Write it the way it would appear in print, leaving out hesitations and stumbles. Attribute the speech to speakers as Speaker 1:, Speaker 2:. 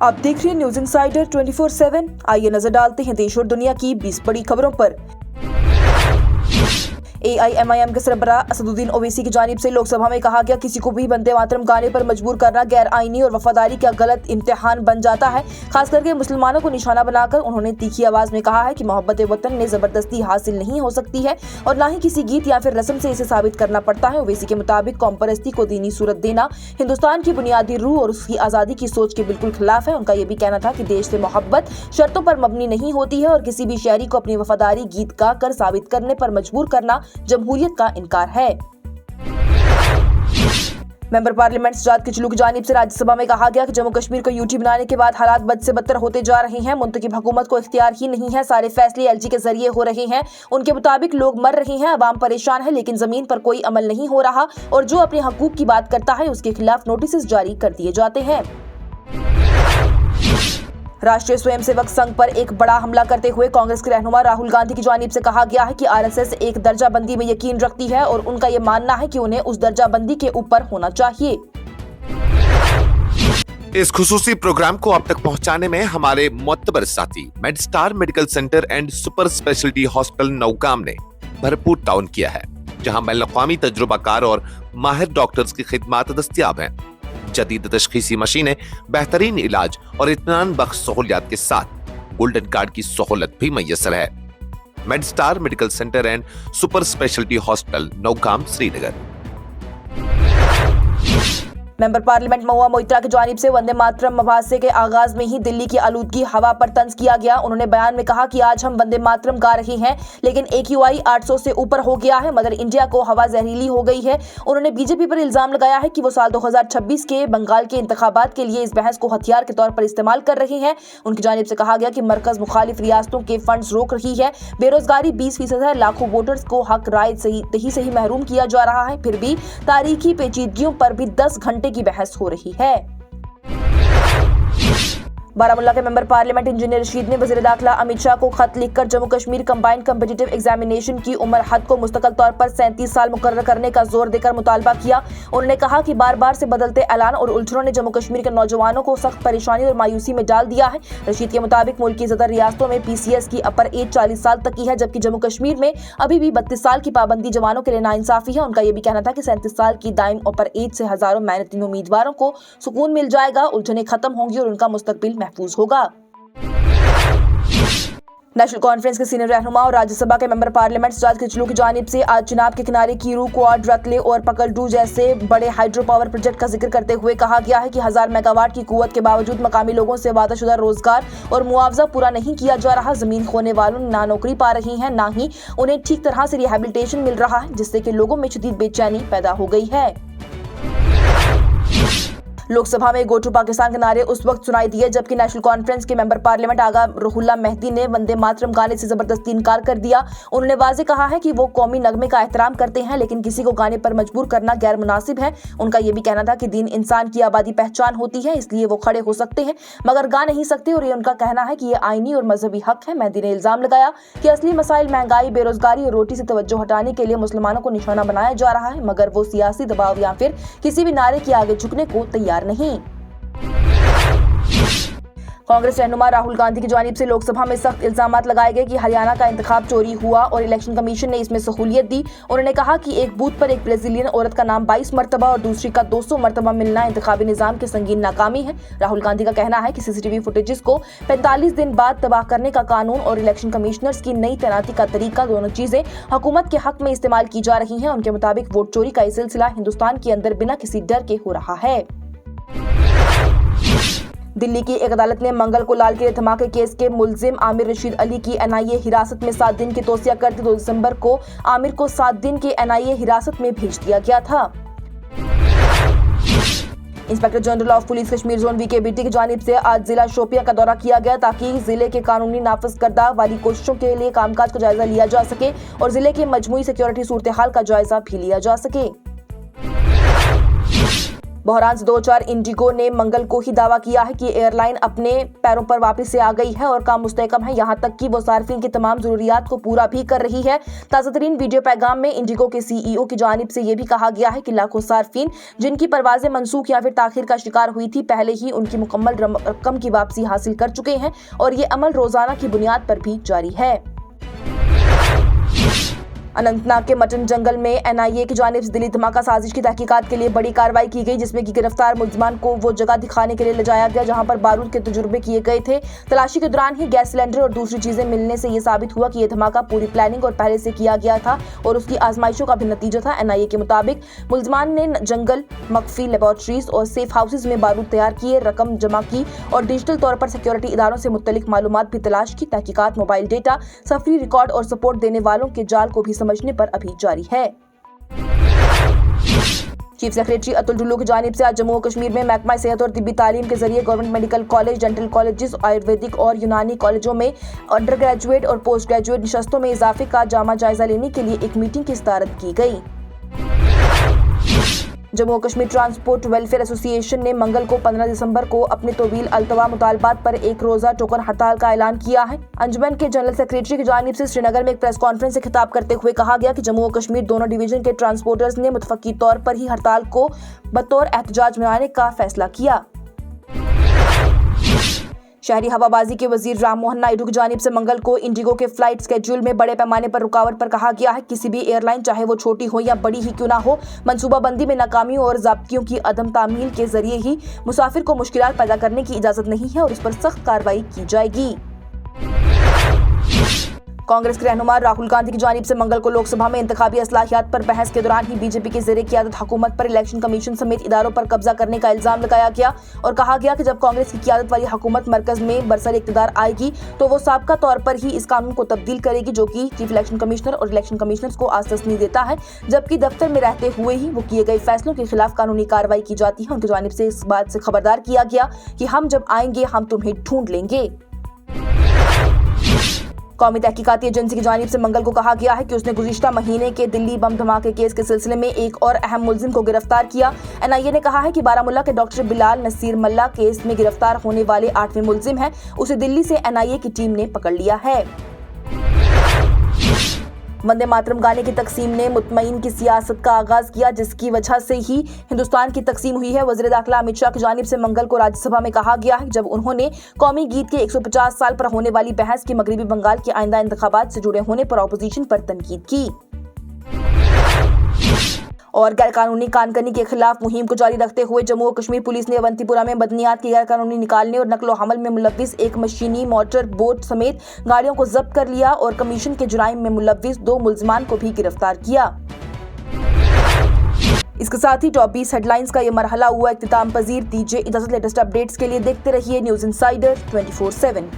Speaker 1: आप देख रहे हैं न्यूज इंसाइडर 24/7। आइए नजर डालते हैं देश और दुनिया की 20 बड़ी खबरों पर। AIMIM के सरबराह असदुद्दीन ओवैसी की जानिब से लोकसभा में कहा गया, किसी को भी वंदे मातरम गाने पर मजबूर करना गैर आईनी और वफादारी का गलत इम्तिहान बन जाता है। खास करके मुसलमानों को निशाना बनाकर उन्होंने तीखी आवाज में कहा है कि मोहब्बत वतन में जबरदस्ती हासिल नहीं हो सकती है और न ही किसी गीत या फिर रस्म से इसे साबित करना पड़ता है। ओवैसी के मुताबिक कौम परस्ती को दीनी सूरत देना हिंदुस्तान की बुनियादी रूह और उसकी आजादी की सोच के बिल्कुल खिलाफ है। उनका ये भी कहना था कि देश से मोहब्बत शर्तों पर मबनी नहीं होती है और किसी भी शहरी को अपनी वफादारी गीत गा कर साबित करने पर मजबूर करना जमहूरियत का इनकार है। मेंबर पार्लियामेंट सजाद किचलू की जानिब से राज्यसभा में कहा गया कि जम्मू कश्मीर को यूटी बनाने के बाद हालात बद से बदतर होते जा रहे हैं। मुंतखब हुकूमत को इख्तियार ही नहीं है, सारे फैसले LG के जरिए हो रहे हैं। उनके मुताबिक लोग मर रहे हैं, अवाम परेशान है, लेकिन जमीन पर कोई अमल नहीं हो रहा और जो अपने हकूक की बात करता है उसके खिलाफ नोटिस जारी कर दिए जाते हैं। राष्ट्रीय स्वयंसेवक संघ पर एक बड़ा हमला करते हुए कांग्रेस के रहनुमा राहुल गांधी की जानिब से कहा गया है कि RSS एक दर्जाबंदी में यकीन रखती है और उनका ये मानना है कि उन्हें उस दर्जाबंदी के ऊपर होना चाहिए।
Speaker 2: इस खुसूसी प्रोग्राम को आप तक पहुंचाने में हमारे मोतबर साथी Medstar medical center and super speciality hospital Nowgam ने भरपूर ताउन किया है, जहां बैनुल-अक़वामी तजुर्बाकार और माहिर डॉक्टर्स की खिदमत दस्तयाब हैं। जदीद तशखीसी मशीनें, बेहतरीन इलाज और इत्मीनान बख्श सहूलियात के साथ गोल्डन कार्ड की सहूलत भी मैसर है। Medstar medical center and super speciality hospital Nowgam, Srinagar.
Speaker 1: Member parliament Mahua Moitra की जानिब से वंदे मातरम मबासे के आगाज में ही दिल्ली की आलूदगी हवा पर तंज किया गया। उन्होंने बयान में कहा कि आज हम वंदे मातरम गा रहे हैं, लेकिन AQI 800 से ऊपर हो गया है। मदर इंडिया को हवा जहरीली हो गई है। उन्होंने BJP पर इल्जाम लगाया है कि वो साल 2026 के बंगाल के इंतखाबात के लिए इस बहस को हथियार के तौर पर इस्तेमाल कर रहे हैं। उनकी जानिब से कहा गया कि मरकज मुखालिफ रियासतों के फंड्स रोक रही है, बेरोजगारी 20% है, लाखों वोटर्स को हक राय सही महरूम किया जा रहा है। फिर भी तारीखी पेचीदगियों पर भी 10 घंटे की बहस हो रही है। बारामूला के मेंबर पार्लियामेंट इंजीनियर रशीद ने वज़ीर दाखिला अमित शाह को खत लिखकर Jammu Kashmir combined competitive examination की उम्र हद को मुस्तकिल तौर पर 37 साल मुकर्रर करने का जोर देकर मुतालबा किया। उन्होंने कहा कि बार बार से बदलते ऐलान और उलझनों ने जम्मू कश्मीर के नौजवानों को सख्त परेशानी और मायूसी में डाल दिया है। रशीद के मुताबिक मुल्क की ज़्यादा रियासतों में PCS की अपर एज 40 साल तक की है, जबकि जम्मू कश्मीर में अभी भी 32 साल की पाबंदी जवानों के लिए नाइंसाफी है। उनका यह भी कहना था कि 37 साल की दायम अपर एज से हजारों मेहनती उम्मीदवारों को सुकून मिल जाएगा, उलझनें खत्म होंगी और उनका मुस्तकबिल महफूज होगा। नेशनल कॉन्फ्रेंस के सीनियर रहनुमा और राज्यसभा के मेंबर पार्लियामेंट सजाद किचलू की जानिब से आज चिनाब के किनारे कीरू, क्वाड, रतले और पकलडू जैसे बड़े हाइड्रो पावर प्रोजेक्ट का जिक्र करते हुए कहा गया है कि 1000 मेगावाट की कुव्वत के बावजूद मकामी लोगों से वादाशुदा रोजगार और मुआवजा पूरा नहीं किया जा रहा। जमीन खोने वालों ना नौकरी पा रही हैं, ना ही उन्हें ठीक तरह से रिहेबिलिटेशन मिल रहा है, जिससे कि लोगों में शदीद बेचैनी पैदा हो गई है। लोकसभा में गो टू पाकिस्तान के नारे उस वक्त सुनाई दिए जबकि नेशनल कॉन्फ्रेंस के मेंबर पार्लियामेंट आगा रुहुल्ला मेहदी ने वंदे मातरम गाने से जबरदस्ती इनकार कर दिया। उन्होंने वाज़ेह कहा है कि वो कौमी नगमे का एहतराम करते हैं, लेकिन किसी को गाने पर मजबूर करना गैर मुनासिब है। उनका ये भी कहना था कि दीन इंसान की आबादी पहचान होती है, इसलिए वो खड़े हो सकते हैं मगर गा नहीं सकते और ये उनका कहना है कि ये आईनी और मजहबी हक है। मेहदी ने इल्जाम लगाया कि असली मसाइल महंगाई, बेरोजगारी और रोटी से तवज्जो हटाने के लिए मुसलमानों को निशाना बनाया जा रहा है, मगर वो सियासी दबाव या फिर किसी भी नारे के आगे झुकने को तैयार नहीं। कांग्रेस रहनुमा राहुल गांधी की जानिब से लोकसभा में सख्त इल्जामात लगाए गए कि हरियाणा का इंतखाब चोरी हुआ और इलेक्शन कमीशन ने इसमें सहूलियत दी। उन्होंने कहा कि एक बूथ पर एक ब्राजीलियन औरत का नाम 22 मरतबा और दूसरी का 200 मरतबा मिलना इंतखाबी निजाम की संगीन नाकामी है। राहुल गांधी का कहना है कि CCTV फुटेजेस को 45 दिन बाद तबाह करने का कानून और इलेक्शन कमिश्नर्स की नई तैनाती का तरीका, दोनों चीजें हुकूमत के हक में इस्तेमाल की जा रही हैं। उनके मुताबिक वोट चोरी का यह सिलसिला हिंदुस्तान के अंदर बिना किसी डर के हो रहा है। दिल्ली की एक अदालत ने मंगल को लाल किले धमाके केस के मुलजिम आमिर रशीद अली की NIA हिरासत में 7 दिन की तौसिया कर दी। 2 दिसंबर को आमिर को 7 दिन के NIA हिरासत में भेज दिया गया था। Inspector general of police Kashmir zone VK बेटी की जानिब से आज जिला शोपिया का दौरा किया गया ताकि जिले के कानूनी नाफिज करदा वाली कोशिशों के लिए कामकाज का जायजा लिया जा सके और जिले के मजमूई सिक्योरिटी सूरत हाल का जायजा भी लिया जा सके। बहरान से 2004 इंडिगो ने मंगल को ही दावा किया है कि एयरलाइन अपने पैरों पर वापस से आ गई है और काम मुस्तहकम है, यहां तक कि वो सार्फिन की तमाम जरूरियात को पूरा भी कर रही है। ताज़ा तरीन वीडियो पैगाम में इंडिगो के CEO की जानिब से यह भी कहा गया है कि लाखों सार्फिन जिनकी परवाजें मनसूख या फिर ताखीर का शिकार हुई थी, पहले ही उनकी मुकम्मल रकम की वापसी हासिल कर चुके हैं और ये अमल रोजाना की बुनियाद पर भी जारी है। अनंतनाग के मटन जंगल में NIA की जानिब से दिल्ली धमाका साजिश की तहकीकात के लिए बड़ी कार्रवाई की गई, जिसमें कि गिरफ्तार मुलजमान को वो जगह दिखाने के लिए ले जाया गया जहां पर बारूद के तजुर्बे किए गए थे। तलाशी के दौरान ही गैस सिलेंडर और दूसरी चीजें मिलने से ये साबित हुआ कि यह धमाका पूरी प्लानिंग और पहले से किया गया था और उसकी आजमाइशों का भी नतीजा था। NIA के मुताबिक मुलजमान ने जंगल, मख्फी लेबोरेटरीज और सेफ हाउसेज में बारूद तैयार किए, रकम जमा की और डिजिटल तौर पर सिक्योरिटी इदारों से मुत्तलिक मालूमात भी तलाश की। तहकीकात, मोबाइल डेटा, सफरी रिकॉर्ड और सपोर्ट देने वालों के जाल को भी समझने पर अभी जारी है। चीफ सेक्रेटरी अतुल डुल्लू की जानिब से आज जम्मू और कश्मीर में महकमा सेहत और तिब्बी तालीम के जरिए government medical college, dental colleges, Ayurvedic और यूनानी कॉलेजों में अंडर ग्रेजुएट और पोस्ट ग्रेजुएट निशस्तों में इजाफे का जामा जायजा लेने के लिए एक मीटिंग की सदारत की गई। जम्मू और कश्मीर ट्रांसपोर्ट वेलफेयर एसोसिएशन ने मंगल को 15 दिसंबर को अपने तवील अल्तवा मुतालबात पर एक रोजा टोकन हड़ताल का ऐलान किया है। अंजुमन के जनरल सेक्रेटरी की जानिब से श्रीनगर में एक प्रेस कॉन्फ्रेंस से खिताब करते हुए कहा गया कि जम्मू और कश्मीर दोनों डिवीजन के ट्रांसपोर्टर्स ने मुतफक्की तौर पर ही हड़ताल को बतौर एहतजाज मनाने का फैसला किया। शहरी हवाबाजी के वजीर राम मोहन नायडू की जानिब से मंगल को इंडिगो के फ्लाइट स्केड्यूल में बड़े पैमाने पर रुकावट पर कहा गया है। किसी भी एयरलाइन, चाहे वो छोटी हो या बड़ी ही क्यों ना हो, मंसूबाबंदी में नाकामियों और ज़ाब्तियों की अदम तामील के जरिए ही मुसाफिर को मुश्किलात पैदा करने की इजाजत नहीं है और उस पर सख्त कार्रवाई की जाएगी। कांग्रेस के रहनुमा राहुल गांधी की जानिब से मंगल को लोकसभा में इंतखाबी असलाहियात पर बहस के दौरान ही बीजेपी के ज़ेरे क़ियादत हुकूमत पर इलेक्शन कमीशन समेत इदारों पर कब्जा करने का इल्जाम लगाया गया और कहा गया कि जब कांग्रेस की क़ियादत वाली हुकूमत मरकज में बरसर इक़्तिदार आएगी तो वो साबका तौर पर ही इस कानून को तब्दील करेगी जो कि चीफ इलेक्शन कमिश्नर और इलेक्शन कमिश्नर्स को आज तस्नीह देता है, जबकि दफ्तर में रहते हुए ही वो किए गए फैसलों के खिलाफ कानूनी कार्रवाई की जाती है। उनकी जानिब से इस बात से खबरदार किया गया कि हम जब आएंगे हम तुम्हें ढूंढ लेंगे। कौमी तहकीकाती एजेंसी की जानिब से मंगल को कहा गया है कि उसने गुज़िश्ता महीने के दिल्ली बम धमाके केस के सिलसिले में एक और अहम मुलजिम को गिरफ्तार किया। NIA ने कहा है कि बारामुल्ला के डॉक्टर बिलाल नसीर मल्ला केस में गिरफ्तार होने वाले 8वें मुलजिम हैं। उसे दिल्ली से NIA की टीम ने पकड़ लिया है। वंदे मातरम गाने की तकसीम ने मुतमईन की सियासत का आगाज किया, जिसकी वजह से ही हिंदुस्तान की तकसीम हुई है। वज़ीर दाखिला अमित शाह की जानिब से मंगल को राज्यसभा में कहा गया है जब उन्होंने कौमी गीत के 150 साल पर होने वाली बहस की मगरबी बंगाल के आइंदा इंतखाबात से जुड़े होने पर अपोजिशन पर तनकीद की। और गैरकानूनी कानकनी के खिलाफ मुहिम को जारी रखते हुए जम्मू और कश्मीर पुलिस ने अवंतीपुरा में बदनियात की गैरकानूनी निकालने और नकलो हमल में मुलव्विस एक मशीनी मोटर बोट समेत गाड़ियों को जब्त कर लिया और कमीशन के जुराइम में मुलव्विस 2 मुलजमान को भी गिरफ्तार किया। इसके साथ ही टॉप 20 हेडलाइंस का ये मरहला हुआ इख्तिताम पजीर। दीजिए इजाजत। लेटेस्ट अपडेट्स के लिए देखते रहिए न्यूज़ इनसाइडर 24/7।